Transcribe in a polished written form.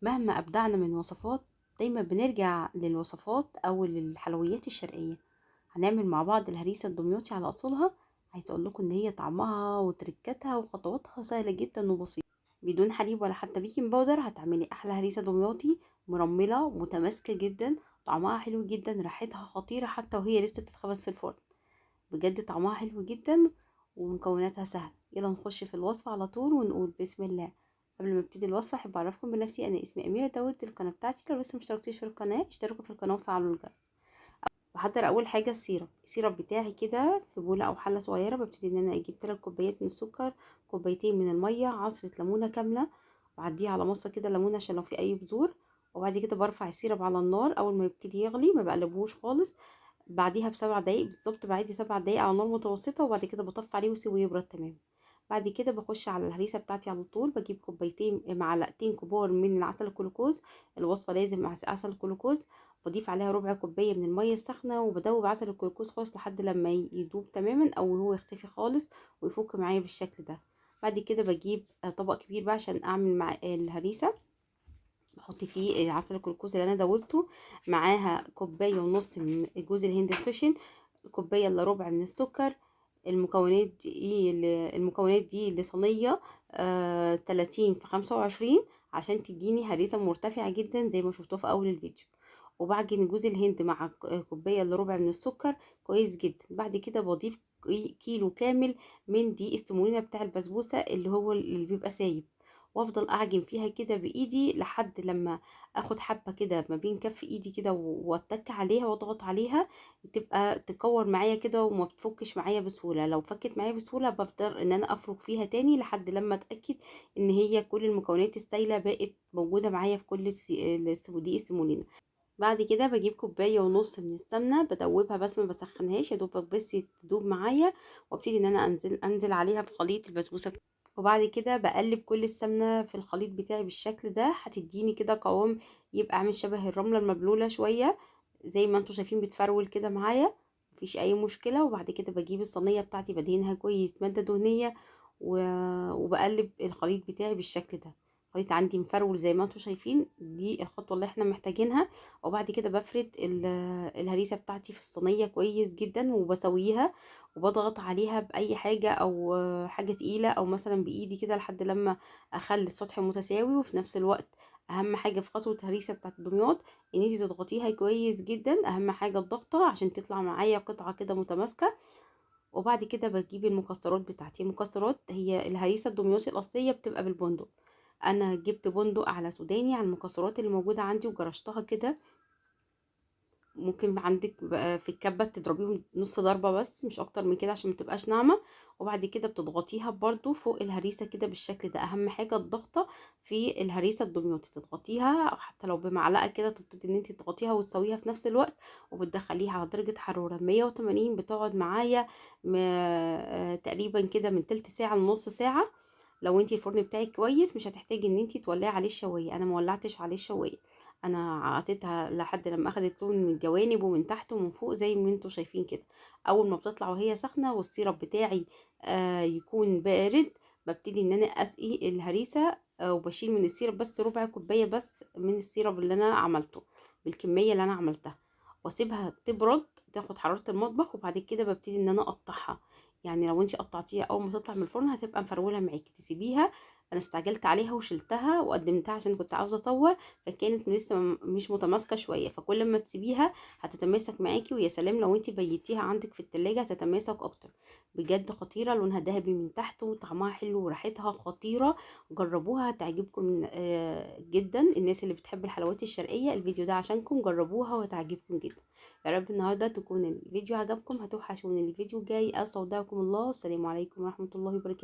مهما أبدعنا من وصفات دايما بنرجع للوصفات أو للحلويات الشرقية. هنعمل مع بعض الهريسة الدمياطي على أصولها. عايزة أقول لكم إن هي طعمها وتركاتها وخطواتها سهلة جدا وبسيطة، بدون حليب ولا حتى بيكنج باودر هتعملي أحلى هريسة دمياطي مرملة متماسكة جدا. طعمها حلو جدا، ريحتها خطيرة حتى وهي لسه بتتخبز في الفرن. بجد طعمها حلو جدا ومكوناتها سهلة. يلا نخش في الوصفة على طول ونقول بسم الله. قبل ما ابتدي الوصفة احب اعرفكم بنفسي، انا اسمي اميرة داود. القناة بتاعتي لو لسه مشتركتيش في القناة اشتركوا في القناة وفعلوا الجرس. بحضر اول حاجة السيرب بتاعي كده في بولة او حلة صغيرة. ببتدي ان انا اجيب 3 كوبايات من السكر، كوبايتين من المية، عصرة ليمونة كاملة، وعديها على مصة كده ليمونة عشان لو في اي بذور. وبعد كده برفع السيرب على النار. اول ما يبتدي يغلي ما بقلبوش خالص. بعديها ب7 دقايق بالظبط بعدي 7 دقايق على نار متوسطة، وبعد كده بطفي عليه واسيبه يبرد تمام. بعد كده بخش على الهريسة بتاعتي على طول. بجيب معلقتين كبار من العسل الكلوكوز. الوصفة لازم مع عسل الكلوكوز. بضيف عليها ربع كوباية من المية السخنة، وبدوب عسل الكلوكوز خالص لحد لما يدوب تماما او هو يختفي خالص ويفك معايا بالشكل ده. بعد كده بجيب طبق كبير بقى عشان اعمل مع الهريسة. بحط فيه عسل الكلوكوز اللي انا دوبته، معاها كوبايه ونص من جوز الهند الخشن، كوبايه الا ربع من السكر. المكونات دي لصينيه 30 في 25 عشان تديني هريسه مرتفعه جدا زي ما شفتوه في اول الفيديو. وبعجن جوز الهند مع كوبايه الا ربع من السكر كويس جدا. بعد كده بضيف كيلو كامل من دي السمولينا بتاع البسبوسه اللي هو اللي بيبقى سايب، وافضل اعجن فيها كده بايدي لحد لما اخد حبه كده ما بين كف ايدي كده واتك عليها واضغط عليها، تبقى تكور معايا كده وما بتفكش معايا بسهوله. لو فكت معايا بسهوله بفضل ان انا افرك فيها تاني لحد لما اتاكد ان هي كل المكونات السايله بقت موجوده معايا في كل دي السيمولينا. بعد كده بجيب كوبايه ونص من السمنه بدوبها بس ما بسخنهاش، يا دوبك بس تدوب معايا، وابتدي ان انا انزل عليها في خليط البسبوسه. وبعد كده بقلب كل السمنة في الخليط بتاعي بالشكل ده، هتديني كده قوام يبقى عامل شبه الرملة المبلولة شوية، زي ما انتوا شايفين بتفرول كده معايا، مفيش اي مشكلة. وبعد كده بجيب الصينية بتاعتي بدهنها كويس مادة دهنية وبقلب الخليط بتاعي بالشكل ده. الخليط عندي مفرول زي ما انتوا شايفين، دي الخطوة اللي احنا محتاجينها. وبعد كده بفرد الهريسة بتاعتي في الصينية كويس جدا وبسويها، وبضغط عليها باي حاجه او حاجه تقيله او مثلا بايدي كده لحد لما اخلي السطح متساوي. وفي نفس الوقت اهم حاجه في خطوه الهريسه بتاعت الدمياط ان انتي تضغطيها كويس جدا، اهم حاجه الضغطه عشان تطلع معايا قطعه كده متماسكه. وبعد كده بجيب المكسرات بتاعتي. المكسرات هي الهريسه الدمياطي الاصليه بتبقى بالبندق. انا جبت بندق على سوداني على المكسرات اللي موجوده عندي وجرشتها كده. ممكن عندك بقى في الكبة تضربيهم نص ضربة بس مش اكتر من كده عشان ما تبقاش ناعمة. وبعد كده بتضغطيها برضو فوق الهريسة كده بالشكل ده. اهم حاجة الضغطة في الهريسة الدمياطي، تضغطيها أو حتى لو بمعلقة كده تبتدي ان انت تضغطيها وتسويها في نفس الوقت. وبتدخليها على درجة حرارة 180، بتقعد معايا تقريبا كده من تلت ساعة لنص ساعة. لو انتي الفرن بتاعك كويس مش هتحتاجي ان انتي تولعي عليه الشواية. انا مولعتش عليه الشواية، انا عطيتها لحد لما اخدت لون من الجوانب ومن تحت ومن فوق زي ما انتوا شايفين كده. اول ما بتطلع وهي سخنه والسيرب بتاعي يكون بارد، ببتدي ان انا اسقي الهريسه وبشيل من السيرب بس ربع كوبايه بس من السيرب اللي انا عملته بالكميه اللي انا عملتها، واسيبها تبرد تاخد حراره المطبخ. وبعد كده ببتدي ان انا اقطعها. يعني لو انتي قطعتيها اول ما تطلع من الفرن هتبقى مفروله معاكي، تسيبيها. انا استعجلت عليها وشلتها وقدمتها عشان كنت عاوزه اصور، فكانت لسه مش متماسكه شويه. فكل ما تسيبيها هتتماسك معاكي، ويا سلام لو انتي بيتيها عندك في التلاجة هتتماسك اكتر. بجد خطيره، لونها ذهبي من تحت وطعمها حلو وريحتها خطيره. جربوها هتعجبكم جدا. الناس اللي بتحب الحلويات الشرقيه الفيديو ده عشانكم، جربوها وهتعجبكم جدا. يا رب النهارده تكون الفيديو عجبكم. هتوحشوني الفيديو الجاي. استودعكم الله، السلام عليكم ورحمه الله وبركاته.